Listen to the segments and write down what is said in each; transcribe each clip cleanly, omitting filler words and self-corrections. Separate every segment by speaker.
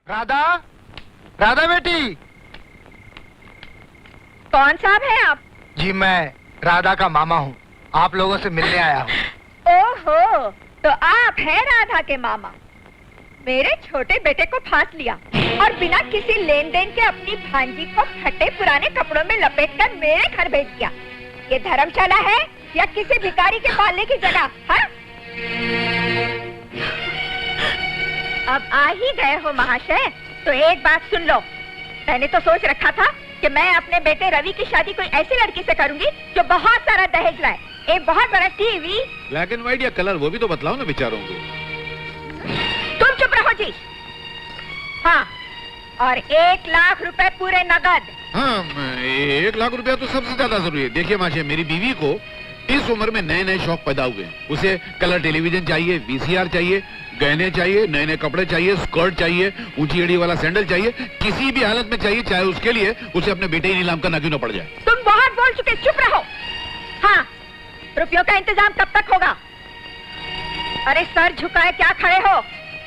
Speaker 1: राधा, राधा बेटी।
Speaker 2: कौन साहब हैं आप?
Speaker 1: जी मैं राधा का मामा हूँ, आप लोगों से मिलने आया हूँ।
Speaker 2: ओहो, तो आप हैं राधा के मामा। मेरे छोटे बेटे को फांस लिया और बिना किसी लेन देन के अपनी भांजी को फटे पुराने कपड़ों में लपेटकर मेरे घर भेज दिया। ये धर्मशाला है या किसी भिखारी के पालने की जगह? हाँ? अब आ ही गए हो महाशय, तो एक बात सुन लो। मैंने तो सोच रखा था कि मैं अपने बेटे रवि की शादी कोई ऐसी लड़की से करूंगी जो बहुत सारा दहेज लाए, एक बहुत बड़ा टीवी।
Speaker 3: ब्लैक एंड व्हाइट या कलर, वो भी तो बतलाओ ना बेचारों को।
Speaker 2: तुम चुप रहो जी। हाँ, और 1 लाख रुपए पूरे नगद।
Speaker 3: हाँ, 1 लाख रुपया तो सबसे ज्यादा जरूरी है। देखिए माशे, मेरी बीवी को इस उम्र में नए नए शौक पैदा हुए। उसे कलर टेलीविजन चाहिए, वीसीआर चाहिए, गहने चाहिए, नए नए कपड़े चाहिए, स्कर्ट चाहिए, ऊंची एड़ी वाला सैंडल चाहिए, किसी भी हालत में चाहिए, चाहे उसके लिए उसे अपने बेटे ही नीलाम करना क्यों न पड़ जाए।
Speaker 2: तुम बहुत बोल चुके, चुप रहो। हाँ, रुपयों का इंतजाम कब तक होगा? अरे सर झुकाए क्या खड़े हो?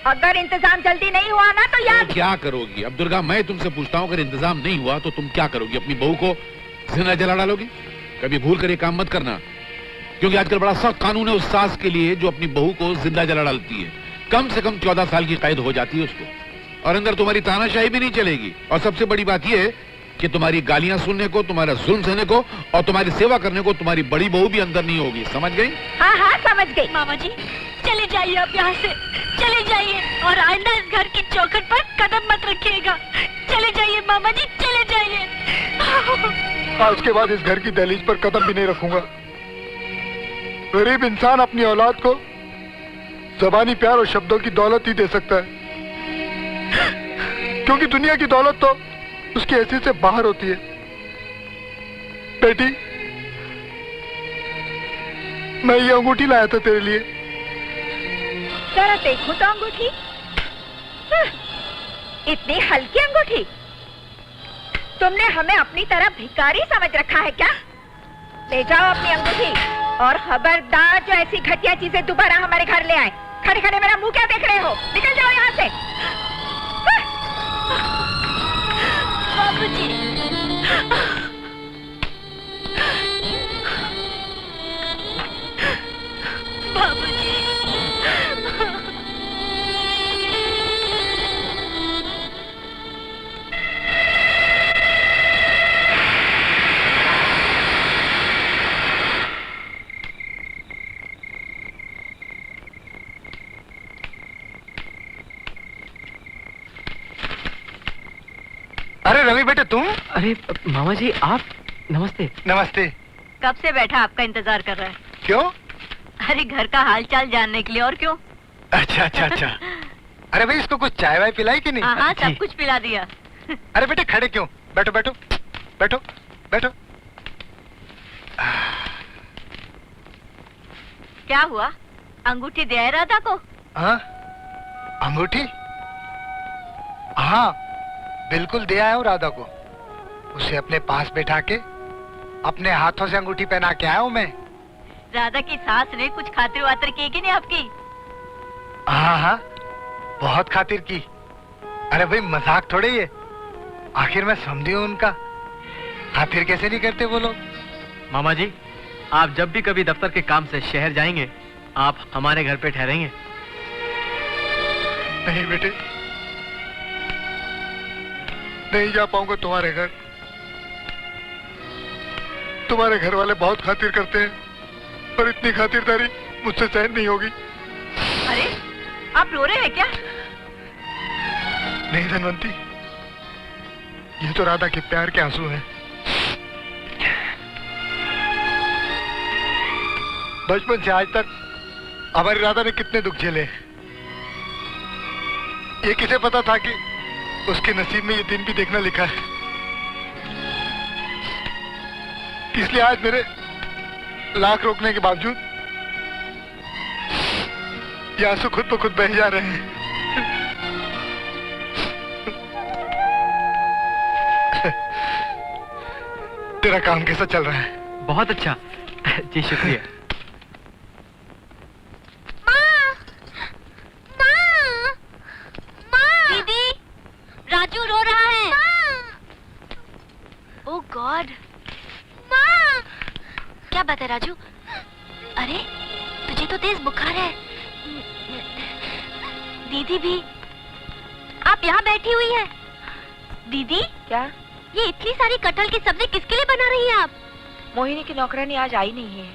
Speaker 2: अगर इंतजाम जल्दी नहीं हुआ ना तो याद।
Speaker 3: तो क्या करोगी? अब दुर्गा, मैं तुमसे पूछता हूँ, अगर इंतजाम नहीं हुआ तो तुम क्या करोगी? अपनी बहू को जिंदा जला डालोगी? कभी भूल कर ये काम मत करना, क्योंकि आजकल बड़ा सख्त कानून है उस सास के लिए जो अपनी बहू को जिंदा जला डालती है। कम से कम 14 साल की कैद हो जाती है उसको, और अंदर तुम्हारी तानाशाही भी नहीं चलेगी। और सबसे बड़ी बात यह है कि तुम्हारी गालियां सुनने को, तुम्हारा जुल्म सहने को और तुम्हारी सेवा करने को तुम्हारी बड़ी बहू भी अंदर नहीं होगी। समझ गई?
Speaker 2: हाँ हाँ समझ गई।
Speaker 4: मामा जी चले जाइए, अब यहाँ से चले जाइए, और आइंदा इस घर की चौखट पर कदम मत रखिएगा। चले जाइए मामा जी, चले जाइए।
Speaker 1: आज के बाद इस घर की दहलीज पर कदम भी नहीं रखूंगा। गरीब इंसान अपनी औलाद को ज़बानी प्यार और शब्दों की दौलत ही दे सकता है, क्योंकि दुनिया की दौलत तो उसकी हैसियत से बाहर होती है। बेटी, मैं ये अंगूठी लाया था तेरे लिए।
Speaker 2: जरा देखो तो अंगूठी। इतनी हल्की अंगूठी। तुमने हमें अपनी तरह भिखारी समझ रखा है क्या? ले जाओ अपनी अंगूठी, और खबरदार जो ऐसी घटिया चीजें दोबारा हमारे घर ले आए। खड़े खड़े मेरा मुंह क्या देख रहे हो? निकल जाओ यहाँ से।
Speaker 4: बाबूजी, बाबूजी,
Speaker 1: अरे रवि बेटे तुम?
Speaker 5: अरे मामा जी आप, नमस्ते।
Speaker 1: नमस्ते।
Speaker 4: कब से बैठा आपका इंतजार कर रहा है।
Speaker 1: क्यों?
Speaker 4: अरे घर का हालचाल जानने के लिए, और क्यों।
Speaker 1: अच्छा अच्छा अच्छा। अरे भाई इसको कुछ चाय वाय पिलाई कि नहीं?
Speaker 4: हाँ, सब कुछ पिला दिया।
Speaker 1: अरे बेटे खड़े क्यों? बैठो बैठो बैठो बैठो।
Speaker 4: क्या हुआ, अंगूठी दे आए राधा को?
Speaker 1: हाँ, अंगूठी? हाँ बिल्कुल दे आया हूँ राधा को। उसे अपने पास बैठा के अपने हाथों से अंगूठी पहना के आया हूँ मैं।
Speaker 4: राधा की सास ने कुछ खातिर वातिर की कि नहीं आपकी?
Speaker 1: हाँ हाँ, बहुत खातिर की। अरे भाई मजाक थोड़े ये, आखिर मैं समझी हूँ उनका। खातिर कैसे नहीं करते वो लोग।
Speaker 5: मामा जी, आप जब भी कभी दफ्तर के काम से शहर जाएंगे, आप हमारे घर पे ठहरेंगे।
Speaker 1: नहीं बेटे, नहीं जा पाऊंगा तुम्हारे घर। तुम्हारे घर वाले बहुत खातिर करते हैं, पर इतनी खातिरदारी मुझसे सहन नहीं होगी।
Speaker 4: अरे आप रो रहे हैं क्या?
Speaker 1: नहीं धनवंती, ये तो राधा के प्यार के आंसू हैं। बचपन से आज तक हमारी राधा ने कितने दुख झेले। ये किसे पता था कि उसके नसीब में ये दिन भी देखना लिखा है। इसलिए आज मेरे लाख रोकने के बावजूद ये आंसू खुद ब खुद बह जा रहे हैं। तेरा काम कैसा चल रहा है?
Speaker 5: बहुत अच्छा जी, शुक्रिया।
Speaker 4: दीदी, गॉड। माँ, क्या बात है राजू? अरे तुझे तो तेज बुखार है। दीदी भी आप यहाँ बैठी हुई है। दीदी
Speaker 2: क्या?
Speaker 4: ये इतनी सारी कटहल की सब्जी किसके लिए बना रही हैं आप?
Speaker 2: मोहिनी की नौकरानी आज आई नहीं है,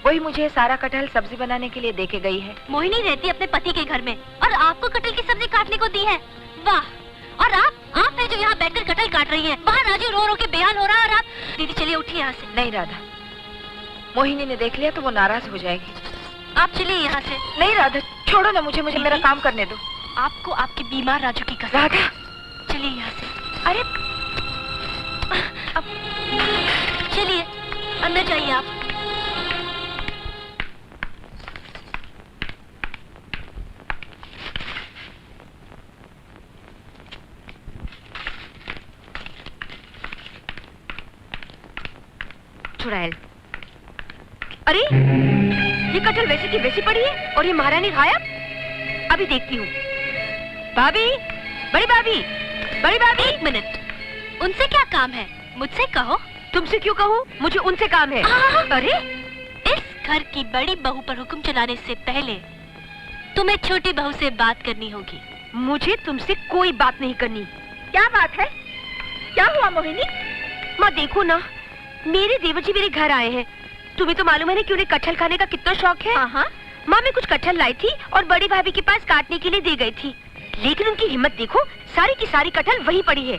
Speaker 2: वही मुझे सारा कटहल सब्जी बनाने के लिए देके गई है।
Speaker 4: मोहिनी रहती अपने पति के घर में और आपको कटहल की सब्जी काटने को दी है। वाह। और आप है जो यहाँ बैठकर कटहल काट रही हैं। बाहर राजू रो रो के बेहाल हो रहा है और आप। दीदी चलिए उठिए यहाँ से।
Speaker 2: नहीं राधा, मोहिनी ने देख लिया तो वो नाराज हो जाएगी।
Speaker 4: आप चलिए यहाँ से।
Speaker 2: नहीं राधा, छोड़ो ना मुझे, मेरा काम करने दो।
Speaker 4: आपको आपके बीमार राजू की कसम।
Speaker 2: राधा
Speaker 4: चलिए यहाँ से।
Speaker 2: अरे
Speaker 4: अब चलिए अंदर जाइए आप।
Speaker 2: चुड़ैल, अरे ये कटहल वैसे की वैसी पड़ी है और ये महारानी गायब। अभी देखती हूँ। भाभी, बड़ी भाभी, बड़ी भाभी।
Speaker 4: एक मिनट, उनसे क्या काम है? मुझसे कहो।
Speaker 2: तुमसे क्यों कहूँ? मुझे उनसे काम है।
Speaker 4: अरे इस घर की बड़ी बहू पर हुक्म चलाने से पहले तुम्हें छोटी बहू से बात करनी होगी।
Speaker 2: मुझे तुमसे कोई बात नहीं करनी। क्या बात है? क्या हुआ मोहिनी? माँ देखो ना, मेरे देवर जी मेरे घर आए हैं। तुम्हें तो मालूम है ना कि उन्हें कटहल खाने का कितना शौक है। हाँ। माँ मैं कुछ कटहल लाई थी और बड़ी भाभी के पास काटने के लिए दे गई थी, लेकिन उनकी हिम्मत देखो, सारी की सारी कटहल वहीं पड़ी है।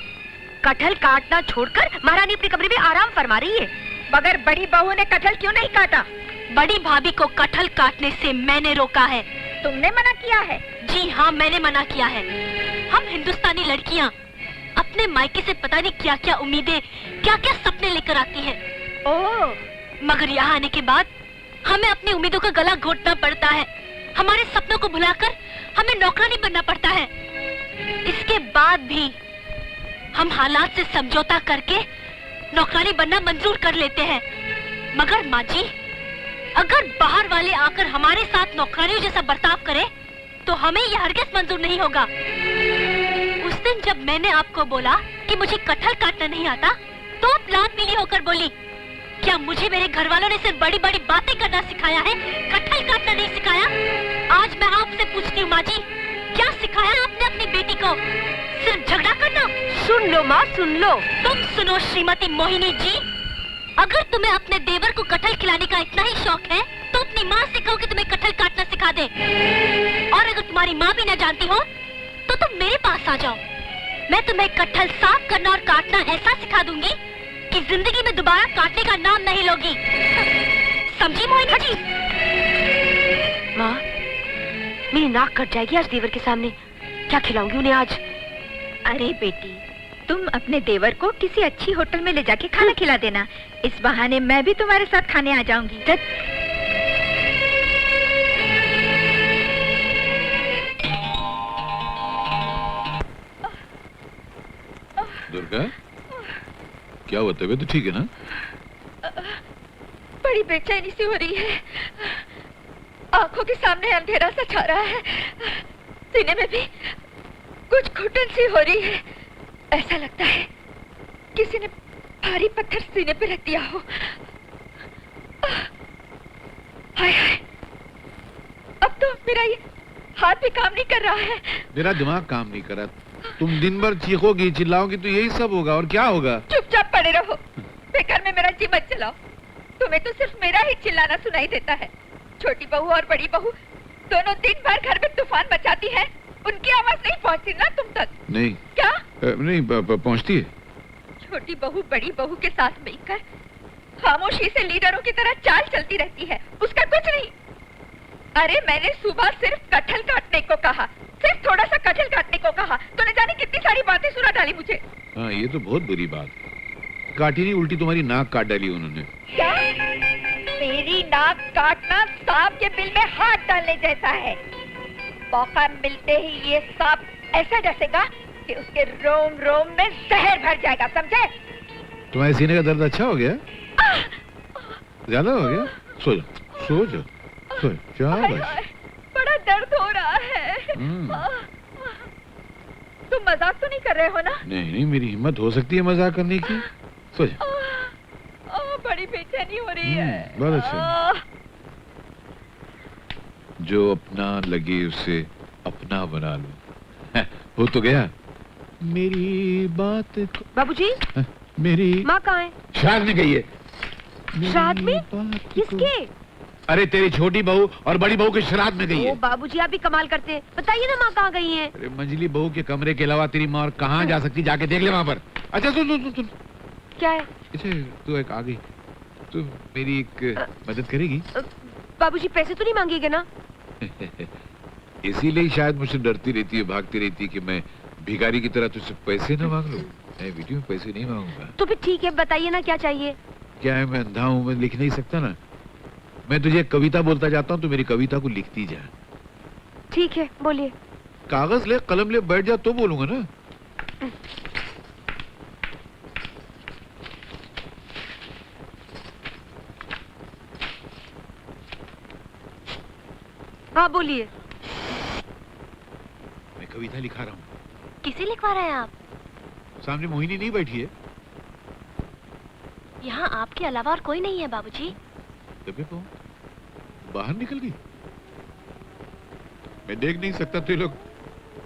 Speaker 2: कटहल काटना छोड़कर महारानी अपने कमरे में आराम फरमा रही है। मगर बड़ी बहू ने कटहल क्यों नहीं काटा?
Speaker 4: बड़ी भाभी को कटहल काटने से मैंने रोका है।
Speaker 2: तुमने मना किया है?
Speaker 4: जी हाँ, मैंने मना किया है। हम हिंदुस्तानी लड़कियाँ अपने मायके से पता नहीं क्या क्या उम्मीदें, क्या क्या सपने लेकर आती हैं।
Speaker 2: ओह,
Speaker 4: मगर यहाँ आने के बाद हमें अपनी उम्मीदों का गला घोटना पड़ता है। हमारे सपनों को भुलाकर हमें नौकरानी बनना पड़ता है। इसके बाद भी हम हालात से समझौता करके नौकरानी बनना मंजूर कर लेते हैं। मगर माँ जी, अगर बाहर वाले आकर हमारे साथ नौकरानियों जैसा बर्ताव करे तो हमें यह हरगिज़ मंजूर नहीं होगा। उस दिन जब मैंने आपको बोला कि मुझे कटहल काटना नहीं आता, तो आप लाल पीली होकर बोली, क्या मुझे मेरे घर वालों ने सिर्फ बड़ी बड़ी बातें करना सिखाया है, कटहल काटना नहीं सिखाया? आज मैं आपसे पूछती हूँ माँ जी, क्या सिखाया आपने अपनी बेटी को? सिर्फ झगड़ा करना?
Speaker 2: सुन लो माँ, सुन लो।
Speaker 4: तुम सुनो श्रीमती मोहिनी जी, अगर तुम्हें अपने देवर को कटहल खिलाने का इतना ही शौक है तो अपनी माँ से कहो कि तुम्हें कटहल काटना सिखा दे। और अगर तुम्हारी माँ भी न जानती हो तो तुम मेरे पास आ जाओ। मैं तुम्हें कटहल साफ करना और काटना ऐसा सिखा दूंगी कि जिंदगी में दोबारा काटने का नाम नहीं लोगी। समझी मोहिनी जी?
Speaker 2: माँ, मेरी नाक कट जाएगी आज देवर के सामने। क्या खिलाऊंगी उन्हें आज? अरे बेटी, तुम अपने देवर को किसी अच्छी होटल में ले जाके खाना खिला देना। इस बहाने मैं भी तुम्हारे साथ खाने आ जाऊंगी।
Speaker 3: दुर्गा, क्या हुआ? तबीयत तो ठीक है ना?
Speaker 2: बड़ी बेचैनी सी हो रही है, आंखों के सामने अंधेरा सा छा रहा है, सीने में भी कुछ घुटन सी हो रही है। ऐसा लगता है किसी ने भारी पत्थर सीने पे रख दिया हो। हाय हाय, अब तो मेरा ये हाथ भी काम नहीं कर रहा है।
Speaker 3: मेरा दिमाग काम नहीं कर रहा। तुम दिन भर चीखोगी चिल्लाओगी तो यही सब होगा, और क्या होगा?
Speaker 2: चुपचाप पड़े रहो, बेकार में मेरा जी मत चलाओ। तुम्हें तो सिर्फ मेरा ही चिल्लाना सुनाई देता है। छोटी बहू और बड़ी बहू दोनों दिन भर घर में तूफान मचाती है, उनकी आवाज नहीं पहुंचती ना तुम तक?
Speaker 3: नहीं।
Speaker 2: क्या?
Speaker 3: नहीं पहुंचती है।
Speaker 2: छोटी बहू बड़ी बहू के साथ मिलकर खामोशी से लीडरों की तरह चाल चलती रहती है, उसका कुछ नहीं। अरे मैंने सुबह सिर्फ कटहल काटने को कहा, सिर्फ थोड़ा सा कटहल काटने को कहा, तो न जाने कितनी सारी बातें सुना डाली मुझे।
Speaker 3: हाँ, ये तो बहुत बुरी बात। काटी नहीं, उल्टी तुम्हारी नाक काट डाली उन्होंने।
Speaker 2: क्या? मेरी नाक काटना सांप के बिल में हाथ डालने जैसा है। मौका मिलते ही ये सांप ऐसा डसेगा कि उसके रोम रोम में जहर भर जाएगा, समझे?
Speaker 3: तुम्हारे सीने का दर्द अच्छा हो गया? ज्यादा हो गया? सो जाओ, सो जाओ, सो जाओ बस।
Speaker 2: बड़ा दर्द हो रहा है। तुम मजाक तो नहीं कर रहे हो ना?
Speaker 3: नहीं नहीं, मेरी हिम्मत हो सकती है मजाक करने की। सो जा।
Speaker 2: बड़ी बेचैनी हो रही है।
Speaker 3: बहुत अच्छा। जो अपना लगे उसे अपना बना लो। हो तो गया। मेरी बात
Speaker 6: बाबूजी,
Speaker 3: मेरी
Speaker 6: माँ कहाँ है?
Speaker 3: श्राद्ध में गई है।
Speaker 6: श्राद्ध में? किसके?
Speaker 3: अरे तेरी छोटी बहू और बड़ी बहू के श्राद्ध में गई
Speaker 6: ओ
Speaker 3: है।
Speaker 6: बाबूजी, आप भी कमाल करते हैं। बताइए ना माँ कहाँ गई हैं?
Speaker 3: अरे मंजली बहू के कमरे के अलावा तेरी माँ और कहाँ जा सकती, जाके देख ले वहाँ पर। अच्छा सुन सुन सुन।
Speaker 6: क्या है?
Speaker 3: अच्छा तू एक आ गई, तू मेरी एक मदद करेगी?
Speaker 6: बाबूजी पैसे तो नहीं मांगेगे ना?
Speaker 3: इसीलिए शायद मुझसे डरती रहती है, भागती रहती है कि मैं भिखारी की तरह तुझसे पैसे न मांग लूं। मैं बेटी में पैसे नहीं मांगूंगा।
Speaker 6: तो फिर ठीक है, बताइए ना क्या चाहिए?
Speaker 3: क्या है, मैं अंधा हूँ, मैं लिख नहीं सकता ना। मैं तुझे एक कविता बोलता जाता हूँ, तो मेरी कविता को लिखती जा।
Speaker 6: ठीक है, बोलिए।
Speaker 3: कागज ले, कलम ले, बैठ जा तो बोलूंगा ना।
Speaker 6: हाँ बोलिए।
Speaker 3: मैं कविता लिखा रहा हूँ।
Speaker 4: किसे लिखवा रहे हैं आप?
Speaker 3: सामने मोहिनी नहीं बैठी है?
Speaker 4: यहाँ आपके अलावा और कोई नहीं है बाबूजी।
Speaker 3: तबे कौन बाहर निकल गई? मैं देख नहीं सकता तो ये लोग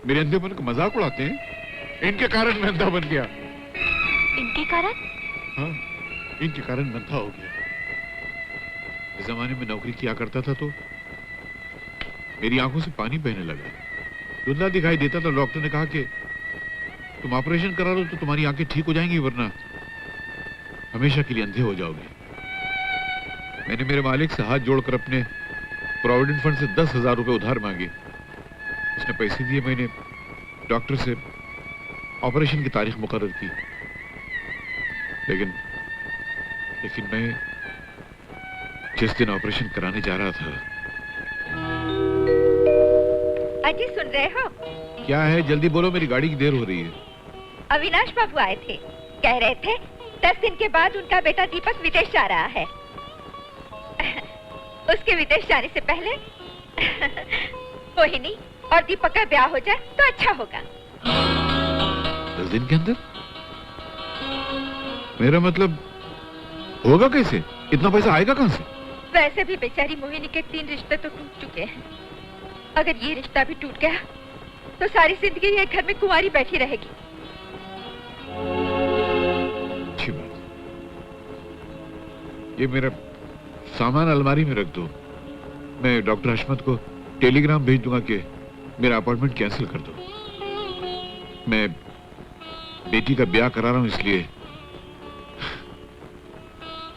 Speaker 3: मेरे अंधेपन का मजाक उड़ाते हैं। इनके कारण मैं अंधा बन गया।
Speaker 4: इनके कारण?
Speaker 3: हाँ, इनके कारण मैं अंधा हो गया। इस जमाने में नौकरी किया करता था तो मेरी आंखों से पानी बहने लगा, धुंधला दिखाई देता था। डॉक्टर ने कहा कि तुम ऑपरेशन करा लो तो तुम्हारी आंखें ठीक हो जाएंगी, वरना हमेशा के लिए अंधे हो जाओगे। मैंने मेरे मालिक से हाथ जोड़कर अपने प्रोविडेंट फंड से 10,000 रुपए उधार मांगे। उसने पैसे दिए। मैंने डॉक्टर से ऑपरेशन की तारीख मुकर्रर की, लेकिन मैं जिस दिन ऑपरेशन कराने जा रहा था।
Speaker 2: अजी सुन रहे हो?
Speaker 3: क्या है, जल्दी बोलो, मेरी गाड़ी की देर हो रही है।
Speaker 2: अविनाश बाबू आए थे, कह रहे थे 10 दिन के बाद उनका बेटा दीपक विदेश जा रहा है। उसके विदेश जाने से पहले मोहिनी और दीपक का ब्याह हो जाए तो अच्छा होगा।
Speaker 3: 10 दिन के अंदर? मेरा मतलब होगा कैसे? इतना पैसा आएगा कहां से?
Speaker 2: वैसे भी बेचारी मोहिनी के 3 रिश्ते तो टूट चुके हैं। अगर ये रिश्ता भी टूट गया तो सारी जिंदगी ये घर में कुंवारी बैठी रहेगी।
Speaker 3: अच्छी बात। ये मेरा सामान अलमारी में रख दो। मैं डॉक्टर हशमत को टेलीग्राम भेज दूंगा कि मेरा अपॉइंटमेंट कैंसिल कर दो। मैं बेटी का ब्याह करा रहा हूं, इसलिए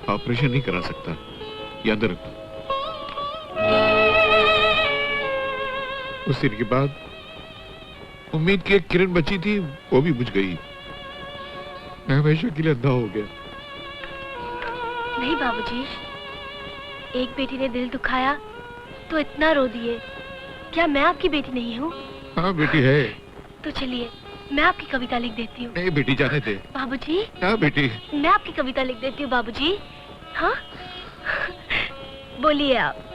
Speaker 3: ऑपरेशन नहीं करा सकता। ये अंदर रख दो। उस दिन के बाद उम्मीद की एक किरण बची थी, वो भी बुझ गई। मैं हमेशा के लिए अंधा हो गया।
Speaker 4: नहीं बाबूजी, एक बेटी ने दिल दुखाया तो इतना रो दिए। क्या मैं आपकी बेटी नहीं हूँ?
Speaker 3: हाँ बेटी है।
Speaker 4: तो चलिए मैं आपकी कविता लिख देती हूँ।
Speaker 3: नहीं बेटी, जाने दे।
Speaker 4: बाबूजी,
Speaker 3: हाँ बेटी।
Speaker 4: मैं आपकी कविता लिख देती हूँ बाबूजी। हाँ बोलिए आप।